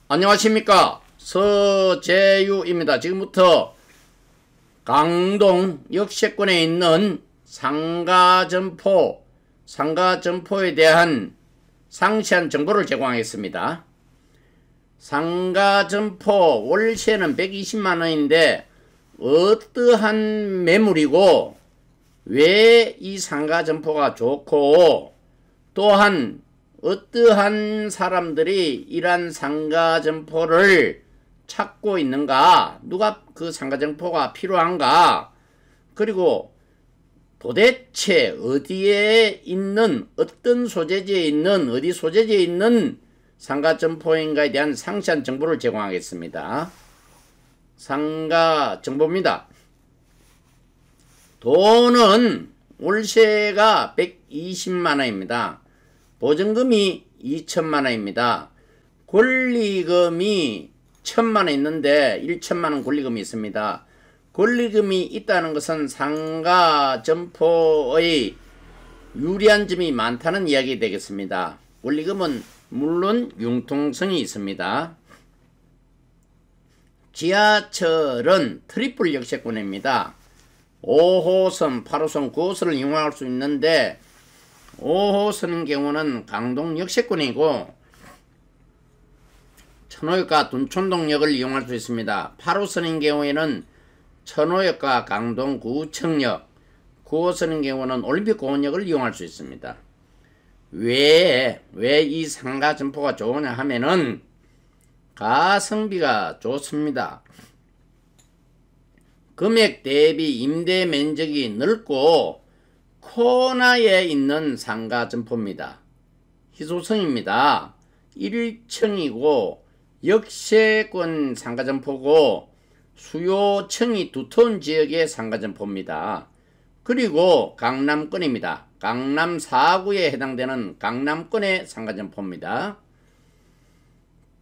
안녕하십니까, 서재유입니다. 지금부터 강동 역세권에 있는 상가점포에 대한 상세한 정보를 제공하겠습니다. 상가점포 월세는 120만원인데 어떠한 매물이고 왜 이 상가점포가 좋고, 또한 어떠한 사람들이 이러한 상가점포를 찾고 있는가, 누가 그 상가점포가 필요한가, 그리고 도대체 어디에 있는, 어떤 소재지에 있는, 어디 소재지에 있는 상가점포인가에 대한 상세한 정보를 제공하겠습니다. 상가정보입니다. 돈은 월세가 120만원입니다. 보증금이 2천만원입니다. 권리금이 1000만원 있는데 1천만원 권리금이 있습니다. 권리금이 있다는 것은 상가점포의 유리한 점이 많다는 이야기 되겠습니다. 권리금은 물론 융통성이 있습니다. 지하철은 트리플 역세권입니다. 5호선, 8호선, 9호선을 이용할 수 있는데 5호선인 경우는 강동 역세권이고 천호역과 둔촌동역을 이용할 수 있습니다. 8호선인 경우에는 천호역과 강동 구청역, 9호선인 경우는 올림픽공원역을 이용할 수 있습니다. 왜 이 상가점포가 좋으냐 하면은 가성비가 좋습니다. 금액 대비 임대 면적이 넓고 코너에 있는 상가점포입니다. 희소성입니다. 1층이고 역세권 상가점포고 수요층이 두터운 지역의 상가점포입니다. 그리고 강남권입니다. 강남 4구에 해당되는 강남권의 상가점포입니다.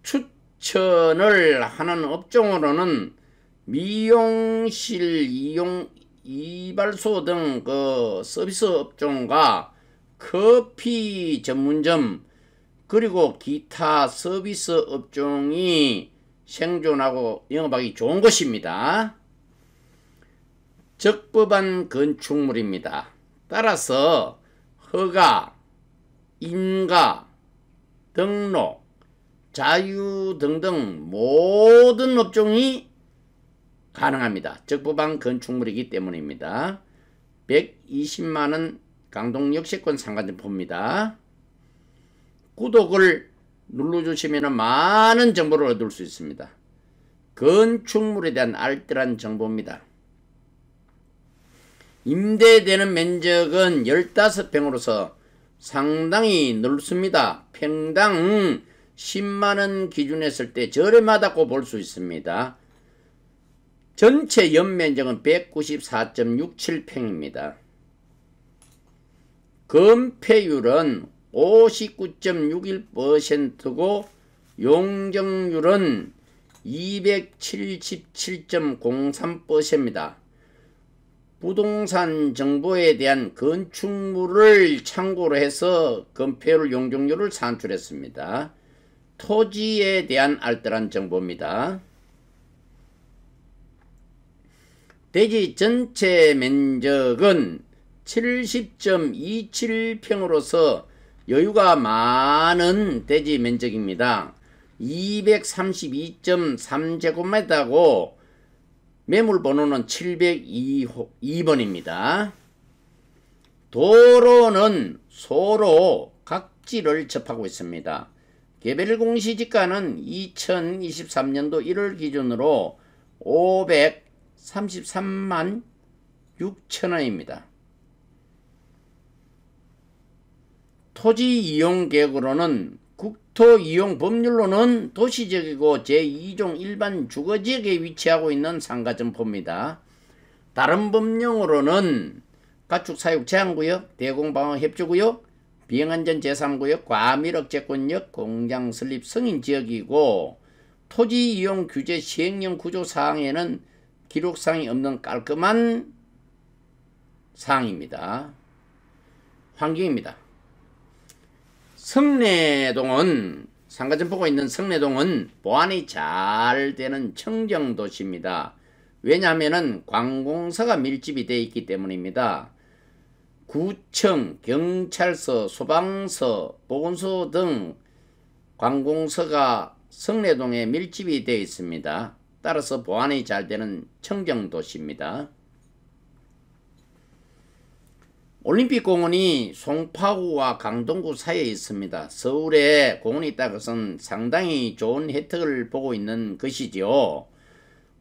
추천을 하는 업종으로는 미용실, 이발소 등 그 서비스 업종과 커피 전문점, 그리고 기타 서비스 업종이 생존하고 영업하기 좋은 것입니다. 적법한 건축물입니다. 따라서 허가, 인가, 등록, 자유 등등 모든 업종이 가능합니다. 적법한 건축물이기 때문입니다. 120만원 강동 역세권 상가점포입니다. 구독을 눌러주시면 많은 정보를 얻을 수 있습니다. 건축물에 대한 알뜰한 정보입니다. 임대되는 면적은 15평으로서 상당히 넓습니다. 평당 10만원 기준에 했을 때 저렴하다고 볼 수 있습니다. 전체 연면적은 194.67평입니다. 건폐율은 59.61%고 용적률은 277.03%입니다. 부동산 정보에 대한 건축물을 참고로 해서 건폐율 용적률을 산출했습니다. 토지에 대한 알뜰한 정보입니다. 대지 전체 면적은 70.27평으로서 여유가 많은 대지 면적입니다. 232.3제곱미터고 매물번호는 702번입니다. 도로는 소로 각지를 접하고 있습니다. 개별 공시지가는 2023년도 1월 기준으로 533만 6천원입니다. 토지 이용 계획으로는 국토 이용 법률로는 도시지역이고 제2종 일반 주거지역에 위치하고 있는 상가점포입니다. 다른 법령으로는 가축사육 제한구역, 대공방어 협조구역, 비행안전 제3구역, 과밀억제권역, 공장 설립 승인지역이고 토지 이용 규제 시행령 구조사항에는 기록사항이 없는 깔끔한 사항입니다. 환경입니다. 성내동은 상가점포가 있는 성내동은 보안이 잘 되는 청정도시입니다. 왜냐하면 관공서가 밀집이 되어 있기 때문입니다. 구청, 경찰서, 소방서, 보건소 등 관공서가 성내동에 밀집이 되어 있습니다. 따라서 보안이 잘 되는 청정도시입니다. 올림픽공원이 송파구와 강동구 사이에 있습니다. 서울에 공원이 있다는 것은 상당히 좋은 혜택을 보고 있는 것이지요.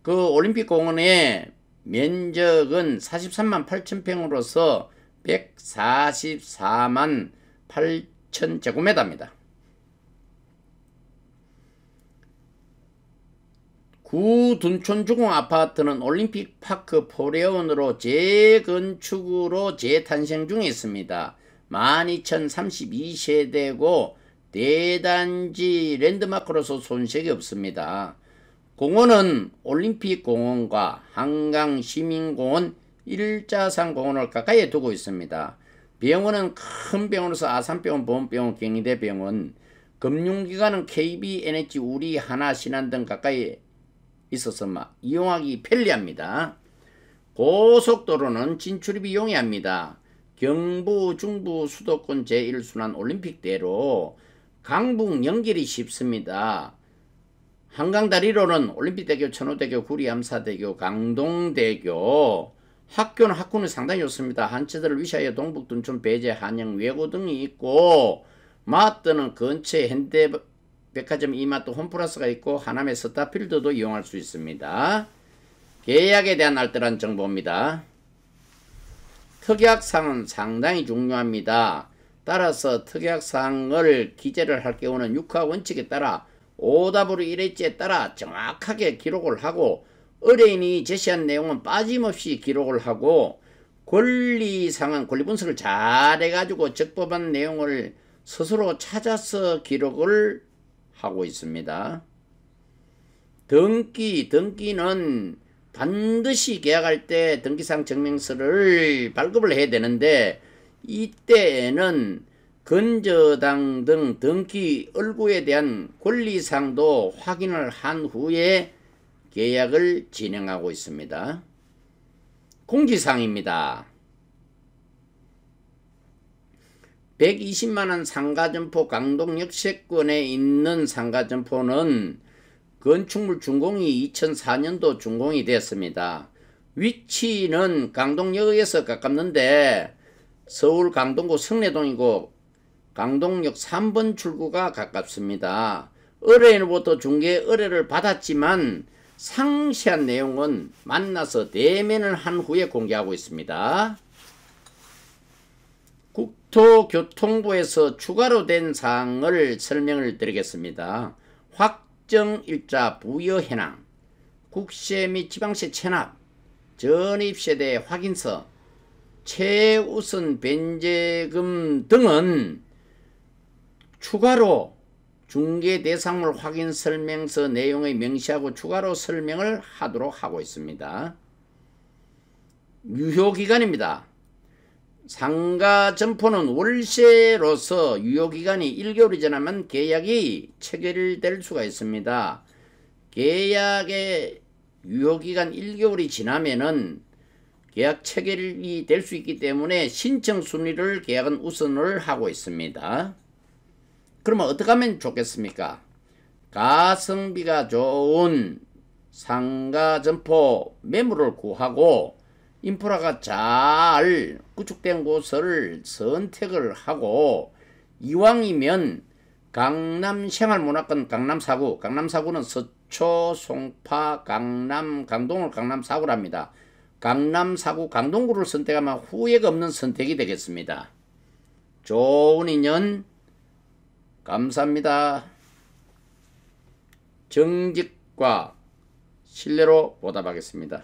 그 올림픽공원의 면적은 43만 8천 평으로서 144만 8천 제곱미터입니다. 구 둔촌주공 아파트는 올림픽파크 포레온으로 재건축으로 재탄생 중에 있습니다. 12,032세대고 대단지 랜드마크로서 손색이 없습니다. 공원은 올림픽공원과 한강시민공원, 일자산공원을 가까이에 두고 있습니다. 병원은 큰 병원으로서 아산병원, 보험병원, 경희대병원, 금융기관은 KB, NH, 우리, 하나, 신한 등 가까이 있어서 이용하기 편리합니다. 고속도로는 진출입이 용이합니다. 경부, 중부, 수도권 제1순환 올림픽대로 강북 연결이 쉽습니다. 한강다리로는 올림픽대교, 천호대교, 구리암사대교, 강동대교, 학교는 상당히 좋습니다. 한체대를 위시하여 동북, 둔촌, 배제, 한영, 외고 등이 있고, 마트는 근처에 현대백화점, 이마트, 홈플러스가 있고 하남의 스타필드도 이용할 수 있습니다. 계약에 대한 알뜰한 정보입니다. 특약사항은 상당히 중요합니다. 따라서 특약사항을 기재를 할 경우는 육하 원칙에 따라 OW 1회지에 따라 정확하게 기록을 하고, 의뢰인이 제시한 내용은 빠짐없이 기록을 하고, 권리상은 권리 분석을 잘 해가지고 적법한 내용을 스스로 찾아서 기록을 하고 있습니다. 등기는 반드시 계약할 때 등기상 증명서를 발급을 해야 되는데, 이때에는 건저당 등 등기 얼구에 대한 권리상도 확인을 한 후에 계약을 진행하고 있습니다. 공지사항입니다. 120만원 상가점포 강동 역세권에 있는 상가점포는 건축물 준공이 2004년도 준공이 되었습니다. 위치는 강동역에서 가깝는데 서울 강동구 성내동이고 강동역 3번 출구가 가깝습니다. 의뢰인으로부터 중개 의뢰를 받았지만 상세한 내용은 만나서 대면을 한 후에 공개하고 있습니다. 국토교통부에서 추가로 된 사항을 설명을 드리겠습니다. 확정일자 부여 현황, 국세 및 지방세 체납, 전입세대 확인서, 최우선 변제금 등은 추가로 중개 대상물 확인 설명서 내용을 명시하고 추가로 설명을 하도록 하고 있습니다. 유효기간입니다. 상가점포는 월세로서 유효기간이 1개월이 지나면 계약이 체결될 수가 있습니다. 계약의 유효기간 1개월이 지나면은 계약 체결이 될 수 있기 때문에 신청 순위를 계약은 우선을 하고 있습니다. 그러면 어떻게 하면 좋겠습니까? 가성비가 좋은 상가점포 매물을 구하고 인프라가 잘 구축된 곳을 선택을 하고, 이왕이면 강남생활문화권 강남4구, 강남4구는 서초, 송파, 강남, 강동을 강남4구랍니다. 강남4구, 강동구를 선택하면 후회가 없는 선택이 되겠습니다. 좋은 인연 감사합니다. 정직과 신뢰로 보답하겠습니다.